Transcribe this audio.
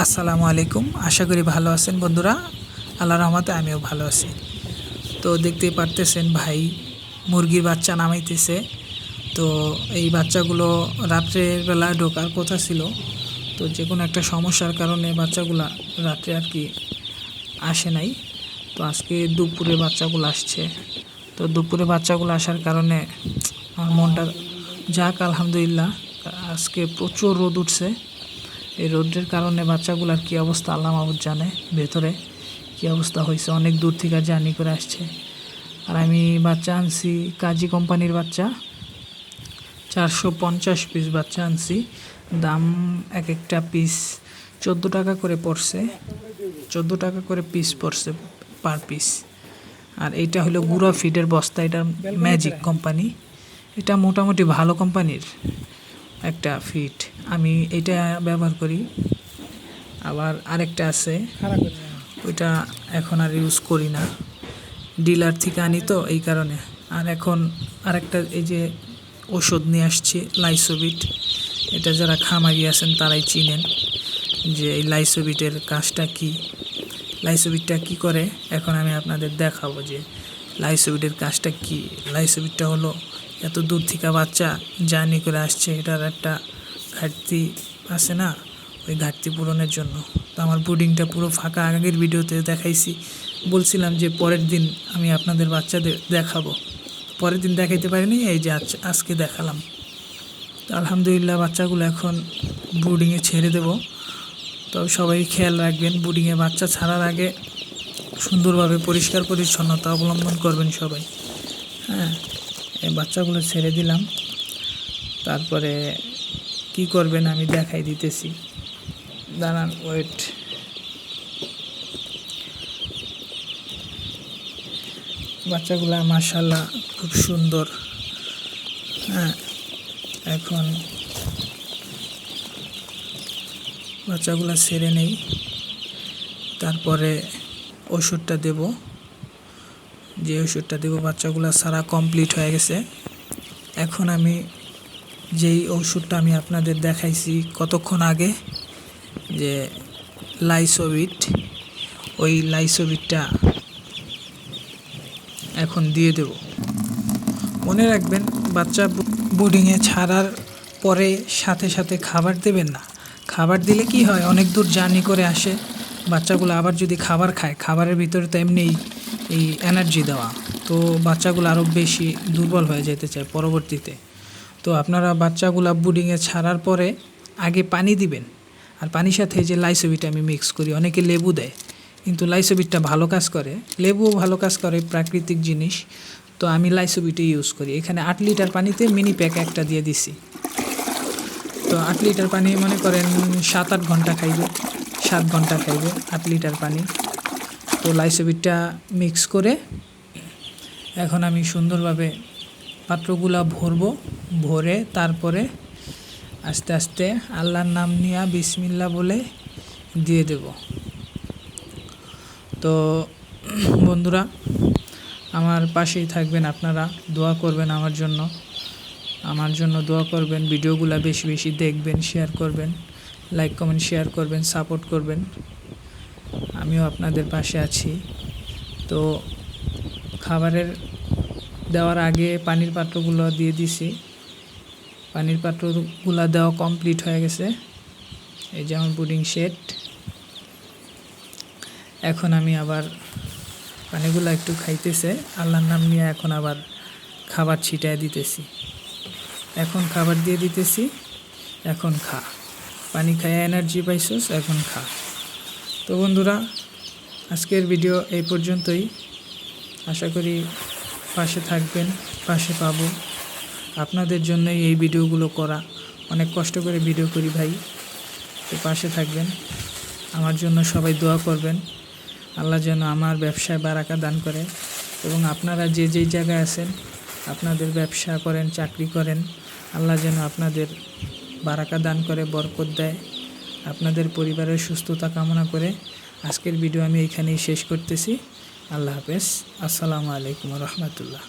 আসসালামু আলাইকুম। আশা করি ভালো আছেন বন্ধুরা। আল্লাহর রহমতে আমিও ভালো আছি। তো দেখতেই পারতেছেন ভাই মুরগির বাচ্চা নামাইতেছে। তো এই বাচ্চাগুলো রাত্রের বেলা ঢোকার কথা ছিল, তো যে কোনো একটা সমস্যার কারণে বাচ্চাগুলা রাত্রে আর কি আসে নাই। তো আজকে দুপুরে বাচ্চাগুলো আসছে। তো দুপুরে বাচ্চাগুলো আসার কারণে আমার মনটা যাক আলহামদুলিল্লাহ। আজকে প্রচুর রোদ উঠছে। এই রোদের কারণে বাচ্চাগুলার কী অবস্থা আল্লাহ মাহবুদ জানে, ভেতরে কী অবস্থা হয়েছে। অনেক দূর থেকে জার্নি করে আসছে। আর আমি বাচ্চা আনছি কাজী কোম্পানির বাচ্চা, 450 পিস বাচ্চা আনছি। দাম এক একটা পিস 14 টাকা করে পড়ছে, 14 টাকা করে পিস পড়ছে পার পিস। আর এইটা হলো গুঁড়া ফিডের বস্তা, এটা ম্যাজিক কোম্পানি। এটা মোটামুটি ভালো কোম্পানির একটা ফিড, আমি এটা ব্যবহার করি। আবার আরেকটা আছে, ওইটা এখন আর ইউজ করি না, ডিলার থেকে আনি তো এই কারণে। আর এখন আরেকটা এই যে ওষুধ নিয়ে আসছি লাইসোবিট। এটা যারা খামারি আছেন তারাই চিনেন যে এই লাইসোবিটের কাজটা কি, লাইসোবিটটা কি করে। এখন আমি আপনাদের দেখাবো যে লাইসোবিটের কাজটা কি। লাইসোবিটটা হলো এত দূর থেকে বাচ্চা জার্নি করে আসছে, এটার একটা ঘাটতি আছে না, ওই ঘাটতি পূরণের জন্য। তো আমার ব্রুডিংটা পুরো ফাঁকা, আগের ভিডিওতে দেখাইছি, বলছিলাম যে পরের দিন আমি আপনাদের বাচ্চাদের দেখাবো। পরের দিন দেখাইতে পারিনি, এই যে আজকে দেখালাম। তো আলহামদুলিল্লাহ বাচ্চাগুলো এখন ব্রুডিংয়ে ছেড়ে দেব। তবে সবাই খেয়াল রাখবেন, ব্রুডিংয়ে বাচ্চা ছাড়ার আগে সুন্দরভাবে পরিষ্কার পরিচ্ছন্নতা অবলম্বন করবেন সবাই। হ্যাঁ, এই বাচ্চাগুলো ছেড়ে দিলাম। তারপরে কি করবেন আমি দেখাই দিতেছি, দাঁড়ান, ওয়েট। বাচ্চাগুলো মাশাআল্লাহ খুব সুন্দর। হ্যাঁ, এখন বাচ্চাগুলো ছেড়ে নেই, তারপরে ওষুধটা দেব। যে ওষুধটা দেব, বাচ্চাগুলো সারা কমপ্লিট হয়ে গেছে। এখন আমি যেই ওষুধটা আমি আপনাদের দেখাইছি কতক্ষণ আগে, যে লাইসোবিট, ওই লাইসোবিটটা এখন দিয়ে দেব। মনে রাখবেন, বাচ্চা বোর্ডিংয়ে ছাড়ার পরে সাথে সাথে খাবার দেবেন না। খাবার দিলে কি হয়, অনেক দূর জার্নি করে আসে বাচ্চাগুলো, আবার যদি খাবার খায়, খাবারের ভিতরে তো এমনিই এই এনার্জি দেওয়া, তো বাচ্চাগুলো আরও বেশি দুর্বল হয়ে যেতে চায় পরবর্তীতে। তো আপনারা বাচ্চাগুলো বোর্ডিংয়ে ছাড়ার পরে আগে পানি দিবেন, আর পানির সাথে যে লাইসোবিট আমি মিক্স করি, অনেকে লেবু দেয়, কিন্তু লাইসোবিটটা ভালো কাজ করে, লেবুও ভালো কাজ করে, প্রাকৃতিক জিনিস। তো আমি লাইসোবিটই ইউজ করি। এখানে 8 লিটার পানিতে মিনি প্যাক একটা দিয়ে দিছি। তো 8 লিটার পানি মনে করেন 7-8 ঘন্টা খাইবে, 7 ঘন্টা খাইবে 8 লিটার পানি। তো লাইসোবিটটা মিক্স করে এখন আমি সুন্দরভাবে পাত্রগুলা ভরবো, ভরে তারপরে আস্তে আস্তে আল্লাহর নাম নিয়ে বিসমিল্লাহ বলে দিয়ে দেব। তো বন্ধুরা, আমার পাশেই থাকবেন, আপনারা দোয়া করবেন আমার জন্য দোয়া করবেন। ভিডিওগুলো বেশি বেশি দেখবেন, শেয়ার করবেন, লাইক কমেন্ট শেয়ার করবেন, সাপোর্ট করবেন। আমিও আপনাদের পাশে আছি। তো খাবারের দেওয়ার আগে পানির পাত্রগুলো দিয়ে দিছি, পানির পাত্রগুলো দেওয়া কমপ্লিট হয়ে গেছে। এই যেমন পুডিং সেট। এখন আমি আবার পানিগুলো একটু খাইতেছে, আল্লাহর নাম নিয়ে এখন আবার খাবার ছিটায় দিতেছি। এখন খাবার দিয়ে দিতেছি, এখন খা, পানি খায় এনার্জি পাইছস, এখন খা। তো বন্ধুরা, আজকের ভিডিও এই পর্যন্তই। আশা করি পাশে থাকবেন, পাশে পাবো। আপনাদের জন্যই এই ভিডিওগুলো করা, অনেক কষ্ট করে ভিডিও করি ভাই। তো পাশে থাকবেন, আমার জন্য সবাই দোয়া করবেন। আল্লাহ যেন আমার ব্যবসায় বারাকা দান করে, এবং আপনারা যে যেই জায়গায় আছেন, আপনাদের ব্যবসা করেন, চাকরি করেন, আল্লাহ যেন আপনাদের বারাকা দান করে, বরকত দেয়। আপনাদের পরিবারের সুস্থতা কামনা করে আজকের ভিডিও আমি এইখানেই শেষ করতেছি। আল্লাহ হাফেজ। আসসালামু আলাইকুম রহমতুল্লাহ।